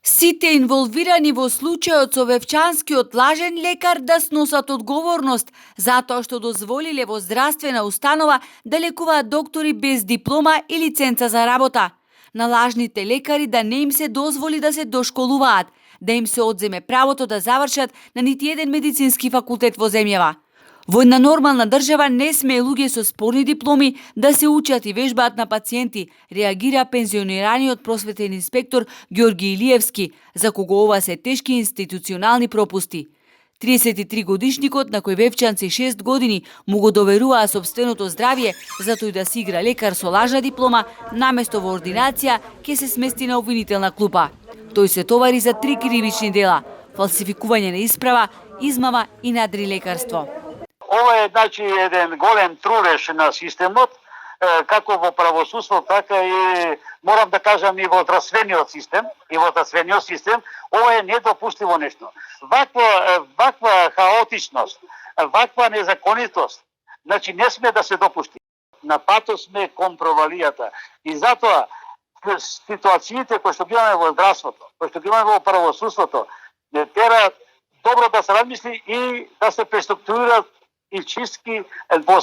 Сите инволвирани во случајот со Вевчанскиот лажен лекар да сносат одговорност затоа што дозволиле во здравствена установа да лекуваат доктори без диплома и лиценца за работа. На лажните лекари да не им се дозволи да се дошколуваат, да им се одземе правото да завршат на нити еден медицински факултет во земјава. Во една нормална држава не смее луѓе со спорни дипломи да се учат и вежбаат на пациенти, реагира пензионираниот просветен инспектор Ѓорги Илиевски, за кого ова се тешки институционални пропусти. 33 годишникот, на кој Вевчанци 6 години му го доверуваа сопственото здравје, затоа и да си игра лекар со лажна диплома, наместо во ординација, ќе се смести на обвинителна клупа. Тој се товари за 3 кривични дела: фалсификување на исправа, измама и надрилекарство. Ова е еден голем трулеш на системот, како во правосудство, така и морам да кажам и во здравствениот систем, ова е недопустиво нешто. Ваква хаотичност, ваква незаконитост, не сме да се допусти. На патот сме кон провалијата. И затоа ситуациите кои што ги имаме во здравството, кои што ги имаме во правосудството, тера добро да се размисли и да се преструктурираат и чистки во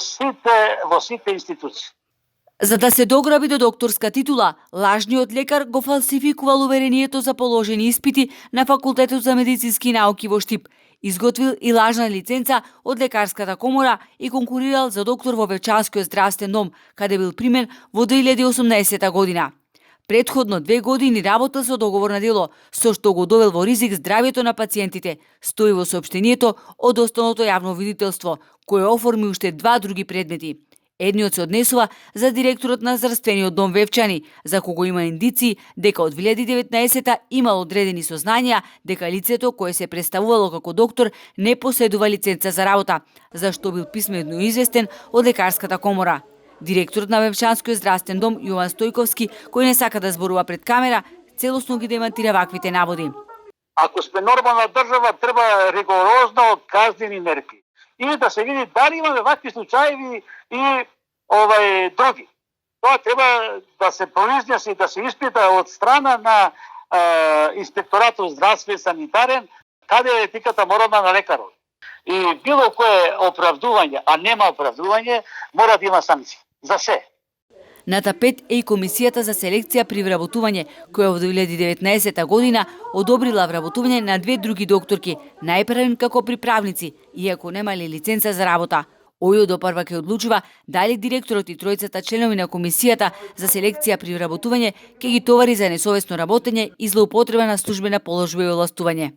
сите институции. За да се дограби до докторска титула, лажниот лекар го фалсификувал уверението за положени испити на Факултетот за медицински науки во Штип, изготвил и лажна лиценца од лекарската комора и конкурирал за доктор во Вевчанскиот здравствен дом, каде бил примен во 2018 година. Претходно 2 години работел со договор на дело, со што го довел во ризик здравјето на пациентите, стои во соопштението од Основното јавно обвинителство, кое оформи уште 2 други предмети. Едниот се однесува за директорот на здравствениот дом Вевчани, за кого има индици дека од 2019 имал одредени сознанија дека лицето кое се представувало како доктор не поседува лиценца за работа, за што бил писмено известен од лекарската комора. Директорот на Вевчанскиот здравствен дом Јован Стојковски, кој не сака да зборува пред камера, целосно ги демантира ваквите наводи. Ако сме нормална држава, треба ригорозно казнени мерки. И да се види дали имаме вакви случаи и други. Тоа треба да се произнеси, да се испита од страна на инспекторатот здравствен санитарен, каде е етиката морална на лекарот. И било кое оправдување, а нема оправдување, мора да има санкции. За се. На тапет е и Комисијата за селекција при вработување, која во 2019 година одобрила вработување на 2 други докторки, најпрвен како приправници, иако немале лиценца за работа. Ој допарва ќе одлучува дали директорот и тројцата членови на Комисијата за селекција при вработување ќе ги товари за несовесно работење и злоупотреба на службена положба и овластување.